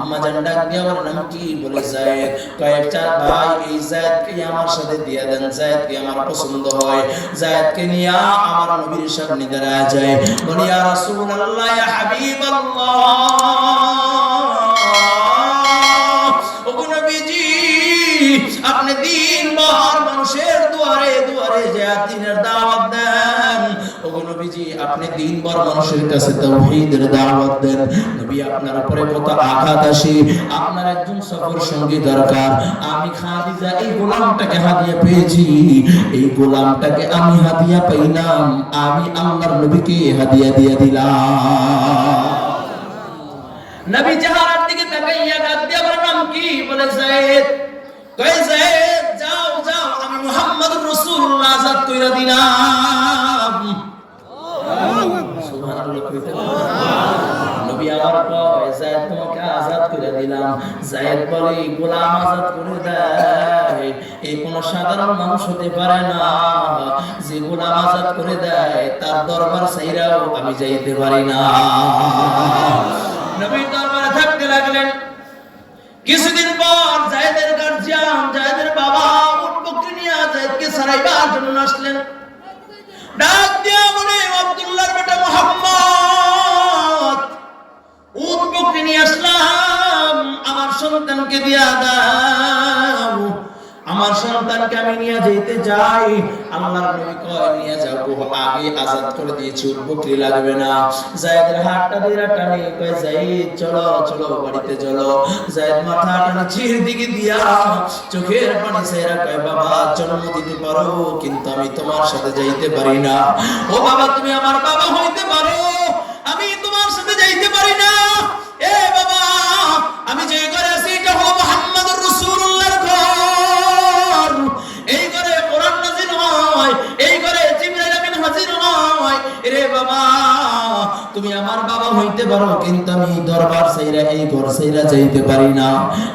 আম্মা জান ডাক দিয়ে আমার নাম কি বলে যায়েদ। কয়েক চার ভাই এই যায়েদকে আমার সাথে দিয়ে দেন, যায়েদকে আমার পছন্দ হয়। যায়েদকে নিয়ে আমার নবীর সামনে দাঁড়ায় যায়, বলি ইয়া রাসূলুল্লাহ ইয়া হাবিবাল্লাহ, ওগো নবীজি আপনি দিনভর মানুষের দুয়ারে দুয়ারে যায় দ্বীনের দাওয়াত দেন। ওগো নবীজি আপনি দিনভর মানুষের কাছে তাওহীদের দাওয়াত দেন। নবী আপনার উপরে কত আঘাত আসে, আপনার একজন সফর সঙ্গী দরকার। আমি খাদিজা এই গোলামটাকে হাদিয়া পেয়েছি, এই গোলামটাকে আমি হাদিয়া পাইলাম, আমি আল্লাহর নবীকে হাদিয়া দিয়ে দিলাম। নবী চেহারার দিকে তাকাইয়া ডাক দিয়ে আমার নাম কি বলে যায়েদ। কই যায়েদ যাও যাও, আমি মুহাম্মদুর রাসূলুল্লাহ আযাদ কইরা দিলাম। সুবহানাল্লাহ কইতে নবী আবার কয় যায়েদ তোমাকে আযাদ কইরা দিলাম। যায়েদ বলে গোলাম আযাদ করে দেয় এই কোন সাধারণ মানুষ হতে পারে না, যে গোলাম আযাদ করে দেয় তার দরবার ছাইরাও আমি যাইতে পারি না। নবী দরবারে থাকতে লাগলেন। কিছুদিন পর যায়েদের গার্জিয়ান, যায়েদের বাবা উট বকরি নিয়ে যায়েদকে সারাইবার জন্য আসলেন। ডাক দিয়া বলে আব্দুল্লাহর বেটা মুহাম্মদ, উট বকরি নিয়ে আসলাম, আমার সন্তানকে দিয়া দাও, আমার সন্তানকে আমি নিয়ে যেতে চাই। আল্লাহর নবী কয় নিয়ে যাবো, আগে আযাদ করে দিয়েছি, উট বকরি লাগবে না। যায়েদের হাতটা ধরে টানে, কয় যায়েদ চলো চলো বাড়িতে চলো। যায়েদ মাথা টানছির দিকে দিয়া চোখের পানি ছেড়ে কয় বাবা জন্ম দিতে পারো, কিন্তু আমি তোমার সাথে যাইতে পারি না। ও বাবা তুমি আমার বাবা হইতে পারো, আমি তোমার সাথে যাইতে পারি না। এ বাবা আমি যে ঘরে আছি এটা হলো মুহাম্মদুর রাসূলুল্লাহর ঘর, এই ঘরে কোরআন নাযিল হয়, এই ঘরে জিবরাইল আমিন হাজির হয়। রে বাবা তুমি আমার বাবা হইতে পারো, কিন্তু আমি দরবার ছাইরা এই ঘর ছাইরা যাইতে পারি না।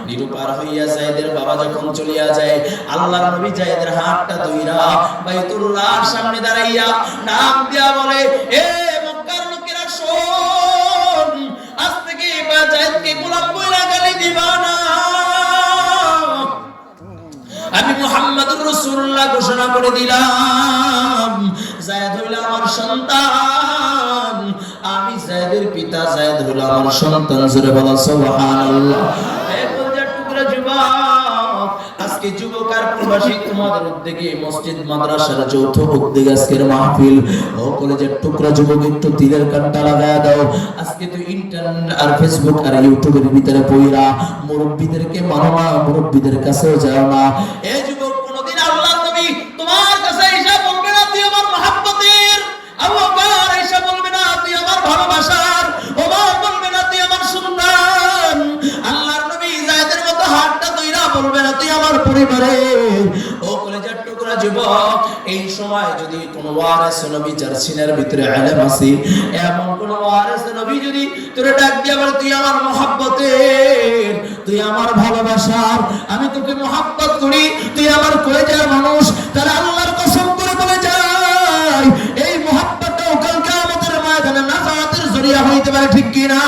নিরুপার হইয়া যায়েদের বাবা যখন চলিয়া যায়, আল্লাহর নবী যায়েদের হাতটা ধইরা বাইতুল্লাহর সামনে দাঁড়াইয়া নাম দিয়া বলে এ মক্কার লোকেরা শোন, আজ থেকে যায়েদকে গোলাম বইলা গালি দিবা না। আমি মুহাম্মদুর রাসূলুল্লাহ ঘোষণা করে দিলাম, যায়েদ হইল আমার সন্তান, আমি যায়েদের পিতা, যায়েদ হইল আমার সন্তান। জোরে বলো সুবহানাল্লাহ। এই কলিজার টুকরা যুবক, আজকে যুবক আর প্রবাসী তোমাদের উদ্যোগে মসজিদ মাদ্রাসার যৌথ উদ্যোগে আজকের মাহফিল। ও কলিজার টুকরা যুবক একটু তিলের কাঁটা লাগায়া দাও। আজকে তো ইন্টারনেট আর ফেসবুক আর ইউটিউবের ভিতরে পইরা মুরব্বিদেরকে মানো না, মুরব্বিদের কাছেও যাও না। এই যুবক কোনদিন আল্লাহর নবী তোমার কাছে এসে বলবে না তুই আমার মহব্বতের, আবু বকর এসে বলবে না তুই আমার ভালোবাসার, ওমর বলবে না তুই আমার সন্তান, আল্লাহর নবী যায়েদের মতো হাতটা ধইরা বলবে না তুই আমার পরিবারের। ও কলিজার টুকরা যুবক, এই সময় যদি কোন ওয়ারিস নবী যার সিনার ভিতরে ইলম আছে, এমন কোন ওয়ারিস নবী যদি তোরে ডাক দিয়া বলে তুই আমার মহব্বতের, তুই আমার ভালোবাসার, আমি তোকে মহব্বত করি, তুই আমার কলিজার মানুষ, তাহলে আল্লাহর কসম করে বলে যাই এই মহব্বতটাও কাল কিয়ামতের ময়দানে নাজাতের জরিয়া হইতে পারে, ঠিক কি না?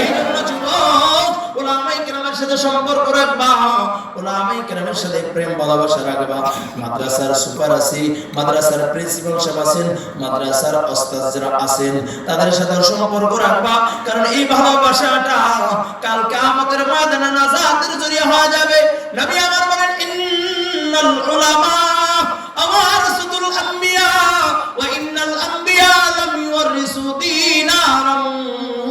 এই জন্য যুবক উলামায়ে কেরামের সাথে সম্পর্ক রাখবা, উলামায়ে কেরামের সাথে প্রেম ভালোবাসা রাখবা। মাদ্রাসার সুপার আছে, মাদ্রাসার প্রিন্সিপাল সাহেব আছেন, মাদ্রাসার ওস্তাদ যারা আছেন তাদের সাথে সম্পর্ক রাখবা, কারণ এই ভালোবাসাটা কাল কিয়ামতের ময়দানে নাজাতের জরিয়া হয়ে যাবে। নবী আমার বলেন ইন্নাল উলামা ওয়ারাসাতুল আম্বিয়া ওয়া ইন্নাল আম্বিয়া লাম ইউরিসু দিনারান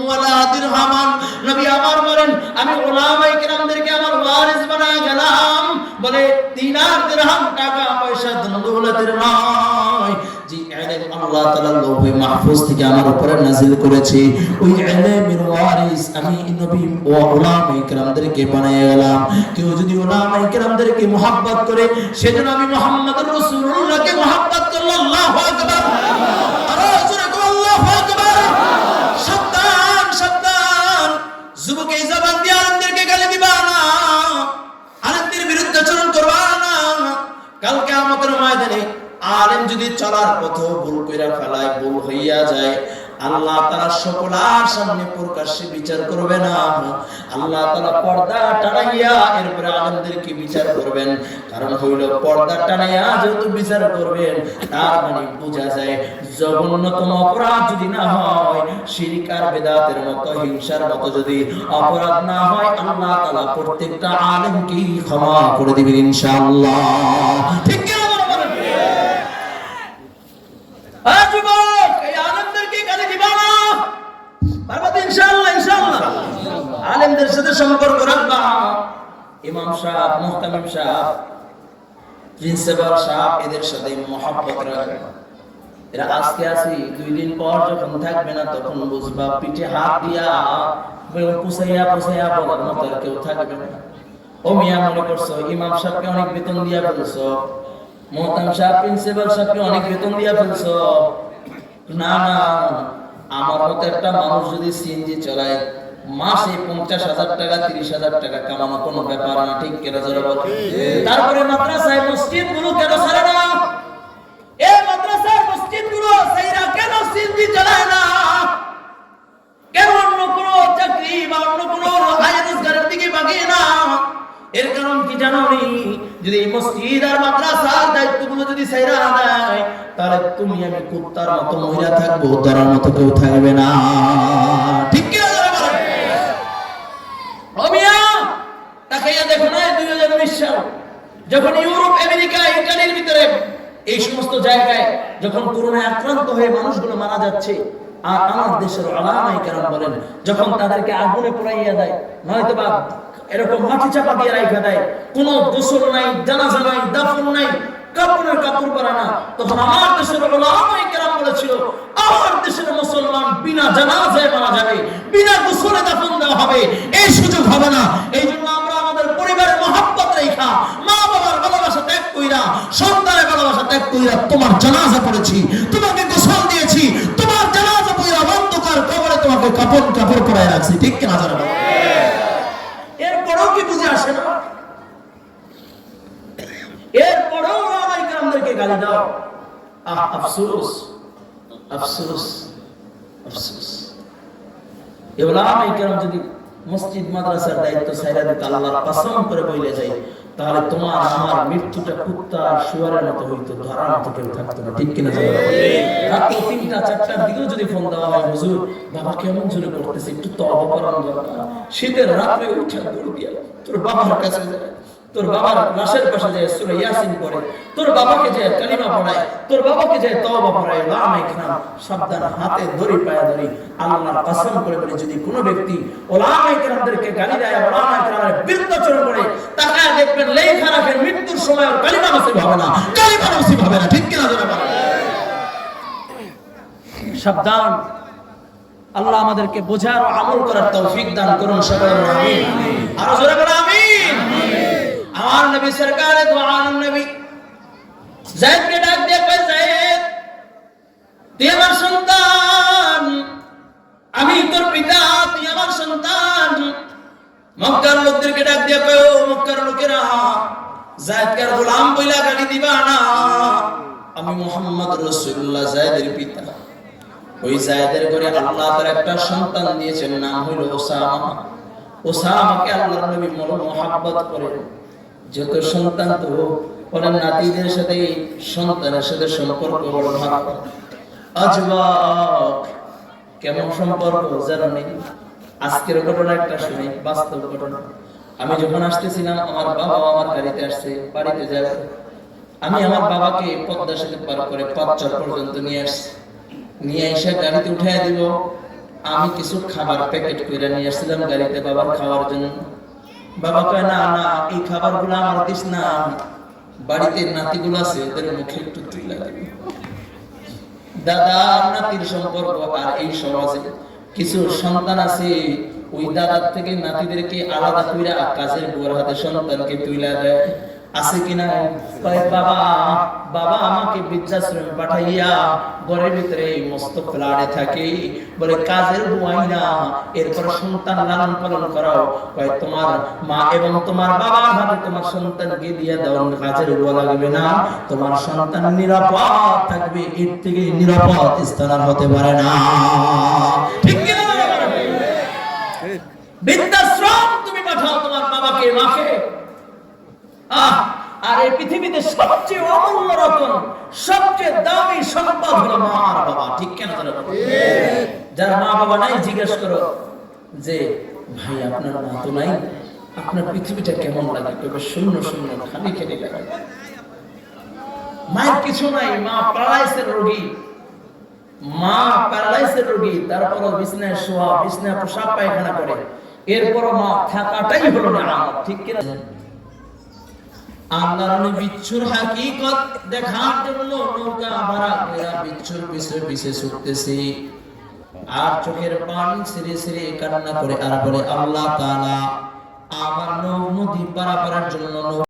ওয়ালা দিরহামান। নবী আমার বলেন আমি উলামায়ে কেরামদেরকে আমার ওয়ারিস বানায় গেলাম, বলে দিনার দিরহাম টাকা পয়সা ধন দৌলতের নয়, যে ইলম আল্লাহ তাআলা লৌহে মাহফুজ থেকে আমার উপরে নাযিল করেছে, ওই ইলমের ওয়ারিস আমি নবী ও উলামায়ে কেরামদেরকে বানায় গেলাম। কেউ যদি উলামায়ে কেরামদেরকে মুহাব্বত করে, সেজন্য আমি মুহাম্মদুর রাসূলুল্লাহকে মুহাব্বত করলাম। আল্লাহু আকবার, আরে জোরে বলো আল্লাহু আকবার। সাবধান সাবধান যুবক, এই জবান দিয়ে আলেমদেরকে গালি দিবা না, আলেমদের বিরুদ্ধে আচরণ করবা না। কাল কিয়ামতের ময়দানে আলেম যদি চলার পথে ভুল কইরা ফেলায়, ভুল হইয়া যায়, আল্লাহ তাআলা সকলের সামনে প্রকাশ্যে বিচার করবে না। আল্লাহ তাআলা পর্দা টানাইয়া এরপরে আলেমদেরকে বিচার করবেন। কারণ হইল পর্দা টানাইয়া যেহেতু বিচার করবেন, তার মানে বোঝা যায় জঘন্যতম অপরাধ যদি না হয়, শিরক আর বিদআতের মতো, হিংসার মতো যদি অপরাধ না হয়, আল্লাহ তাআলা প্রত্যেকটা আলেমকেই ক্ষমা করে দিবেন ইনশাআল্লাহ। ঠিক কি না বলেন? যুবক, এই আলেমদেরকে গালি দিবা না, পারবা তো ইনশাআল্লাহ? ইনশাআল্লাহ আলেমদের সাথে সম্পর্ক রাখবা। ইমাম সাহেব, মুহতামিম সাহেব, প্রিন্সিপাল সাহেব, এদের সাথে মহব্বত রাখবা। এরা আজকে আসি, 2 দিন পর যখন থাকবে না, তখন বুঝবা পিঠে হাত দিয়া পুষাইয়া পুষাইয়া বলার মতো আর কেউ থাকবে না। ও মিয়া, মনে করছো ইমাম সাহেবকে অনেক বেতন দিয়া ফেলছো, মোহতাম সাহেব, প্রিন্সিপাল সাহেবকে অনেক বেতন দিয়া ফেলছো। না না, আমার মতো একটা মানুষ যদি সিএনজি চালায়, মাসে 50,000 টাকা 30,000 টাকা কামানো কোনো ব্যাপার না। ঠিক কেন জোরে বল? তারপরে মাদ্রাসায় মসজিদ গুলো কেন ছাড়ে না? এই মাদ্রাসার মসজিদ গুলো সাইরা কেন সিএনজি চালায় না? কেন অন্য কোনো চাকরি বা অন্য কোনো আয় রোজগারের দিকে বাগিয়ে না? এর কারণ কি জানো নি? যদি মসজিদ আর মাদ্রাসার দায়িত্বগুলো যদি সাইরা দেয়, তাহলে তুমি আমি কুত্তার মতো মহিলা থাকবো, ধরার মতো কেউ থাকবে না। ঠিক কি না? দেখো না, 2019 সাল যখন ইউরোপ, আমেরিকা, ইটালির ভিতরে এই সমস্ত জায়গায় যখন করোনায় আক্রান্ত হয়ে মানুষগুলো মারা যাচ্ছে, আর আমার দেশের উলামায়ে কেরাম বলেন, যখন তাদেরকে আগুনে পোড়াইয়া দেয়, নয়তো বা এরকম মাটি চাপা দিয়ে রাখা দেয়, কোনো গোসল নাই, জানাজা নাই, দাফন নাই, কাপড়ের কাপড় পরা না, তখন আমার দেশের উলামায়ে কেরাম বলেছিল, আমার দেশের মুসলমান বিনা জানাজায় মারা যাবে, বিনা গোসলে দাফন দেওয়া হবে, এই সুযোগ হবে না। এই জন্য আমরা আমাদের পরিবারের মহব্বত রেখা, মা বাবার ভালোবাসা ত্যাগ কইরা, সন্তানের ভালোবাসা ত্যাগ কইরা তোমার জানাজা পড়েছি, তোমাকে গোসল দিয়েছি, তোমার জানাজা পড়া অন্ধকার কবরে তোমাকে কাপড় পরায় রাখছি। ঠিক কি না জানো? এরপরেও কি বুঝে আসে না? এরপরেও উলামায়ে কেরামদেরকে গালি দাও। আফসোস, আফসোস, আফসোস। এই উলামায়ে কেরাম যদি মসজিদ মাদ্রাসার দায়িত্ব ছাইরা দিত, আল্লাহর কসম করে বলে যায়, তাহলে তোমার আমার মৃত্যুটা কুত্তা শুয়ারের মতো হইতো, ধরার মতো কেউ থাকতো না। ঠিক কিনা? রাত 3টা 4টার দিকেও যদি ফোন দেওয়া হয়, হুজুর বাবা কেমন জোরে করতেছে, একটু তওবা করার দরকার, শীতের রাতে উঠে দৌড় দিয়া তোর বাবার কাছে যায়, তোর বাবার লাশের পাশে যায় সূরা ইয়াসিন পড়ে, তোর বাবাকে যায় কালিমা পড়ায়, তোর বাবাকে যায় তওবা পড়ায়। উলামায়ে কেরাম সাবধান, হাতে ধরে পায়ে ধরে আল্লাহর কসম করে বলে, যদি কোনো ব্যক্তি উলামায়ে কেরামদেরকে গালি দেয়, উলামায়ে কেরামের বিরুদ্ধাচরণ করে, তাকায় দেখবেন লেখা রাখেন মৃত্যুর সময় আর কালিমা নসিব হবে না, কালিমা নসিব হবে না। ঠিক কি না? সাবধান। আল্লাহ আমাদেরকে বোঝার ও আমল করার তৌফিক দান করুন। সবাই আমিন। আর জোরে বলো আমিন। আমার নবী সরকারে দু আলম নবী যায়েদকে ডাক দিয়ে কয়, যায়েদ তুই আমার সন্তান, আমি তোর পিতা, তুই আমার সন্তান। মক্কার লোকদেরকে ডাক দিয়ে কয়, ও মক্কার লোকেরা, যায়েদকে গোলাম বইলা গালি দিবা না, আমি মুহাম্মদ রাসূলুল্লাহ যায়েদের পিতা। ওই যায়েদের ঘরে আল্লাহ তার একটা সন্তান দিয়েছেন, নাম হলো ওসামা। ওসামাকে আল্লাহর নবী মহব্বত করেন। যত সন্তান তো বলেন নাতিদের সাথে, সন্তানের সাথে সম্পর্ক বড় ভালো। আজবাক কেমন সম্পর্ক জানো নেই? আজকের ঘটনা একটা শুনি, বাস্তব ঘটনা। আমি যখন আসতেছিলাম, আমার বাবা আমার গাড়িতে আসছে, বাড়িতে যাবে। আমি আমার বাবাকে পদ্মা সেতু পার করে 5 পর্যন্ত নিয়ে আসছি। নিয়ে এসে গাড়িতে উঠাই দিব। আমি কিছু খাবার প্যাকেট করে নিয়ে আসছিলাম গাড়িতে বাবার খাওয়ার জন্য। বাবা কয়, না না, এই খাবারগুলো আমার দিস না, বাড়িতে নাতিগুলো আছে, ওদের মুখে একটু তুইলা দিবি। দাদা নাতির সম্পর্ক, আর এই সমাজে কিছু সন্তান আছে, ওই দাদার থেকে নাতিদেরকে আলাদা কইরা কাজের বুয়ার হাতে সন্তানকে তুইলা দেয়। আছে কিনা? কয় বাবা, বাবা আমাকে বৃদ্ধাশ্রমে পাঠাইয়া ঘরের ভিতরে মস্ত ফ্ল্যাটে থাকি, বলে কাজের বুয়াই না, এরপর সন্তান লালন পালন করাও। কয় তোমার মা এবং তোমার বাবার হাতে তোমার সন্তানকে দিয়ে দাও, কাজের বুয়া লাগবে না, তোমার সন্তান নিরাপদ থাকবে, এর থেকে নিরাপদ স্থান আর হতে পারে না। ঠিক কিনা? বৃদ্ধাশ্রম তুমি পাঠাও তোমার বাবাকে মাকে। আর এই পৃথিবীতে সবচেয়ে অমূল্য রতন, সবচেয়ে দামি সম্পদ হলো মা আর বাবা। ঠিক কেন? যারা মা বাবা নাই জিজ্ঞেস করো যে ভাই আপনার মা তো নাই, আপনার পৃথিবীটা কেমন লাগে? তবে শূন্য শূন্য, খালি খালি লাগে। মায়ের কিছু নাই, মা প্যারালাইসিসের রোগী, মা প্যারালাইসিসের রোগী, তারপরও বিছনায় শোয়া, বিছনায় প্রসাব পায়খানা করে, এরপরও মা থাকাটাই হলো না। ঠিক কিনা? আল্লাহর নবী বিচ্ছুর হাকিকত দেখার জন্য নৌকা ভাড়া করে বিচ্ছুর পিছে পিছে ছুটতেছে, আর চোখের পানি ছেড়ে ছেড়ে কান্না করে আর বলে আল্লাহ তাআলা আমার নদী পারাপারের জন্য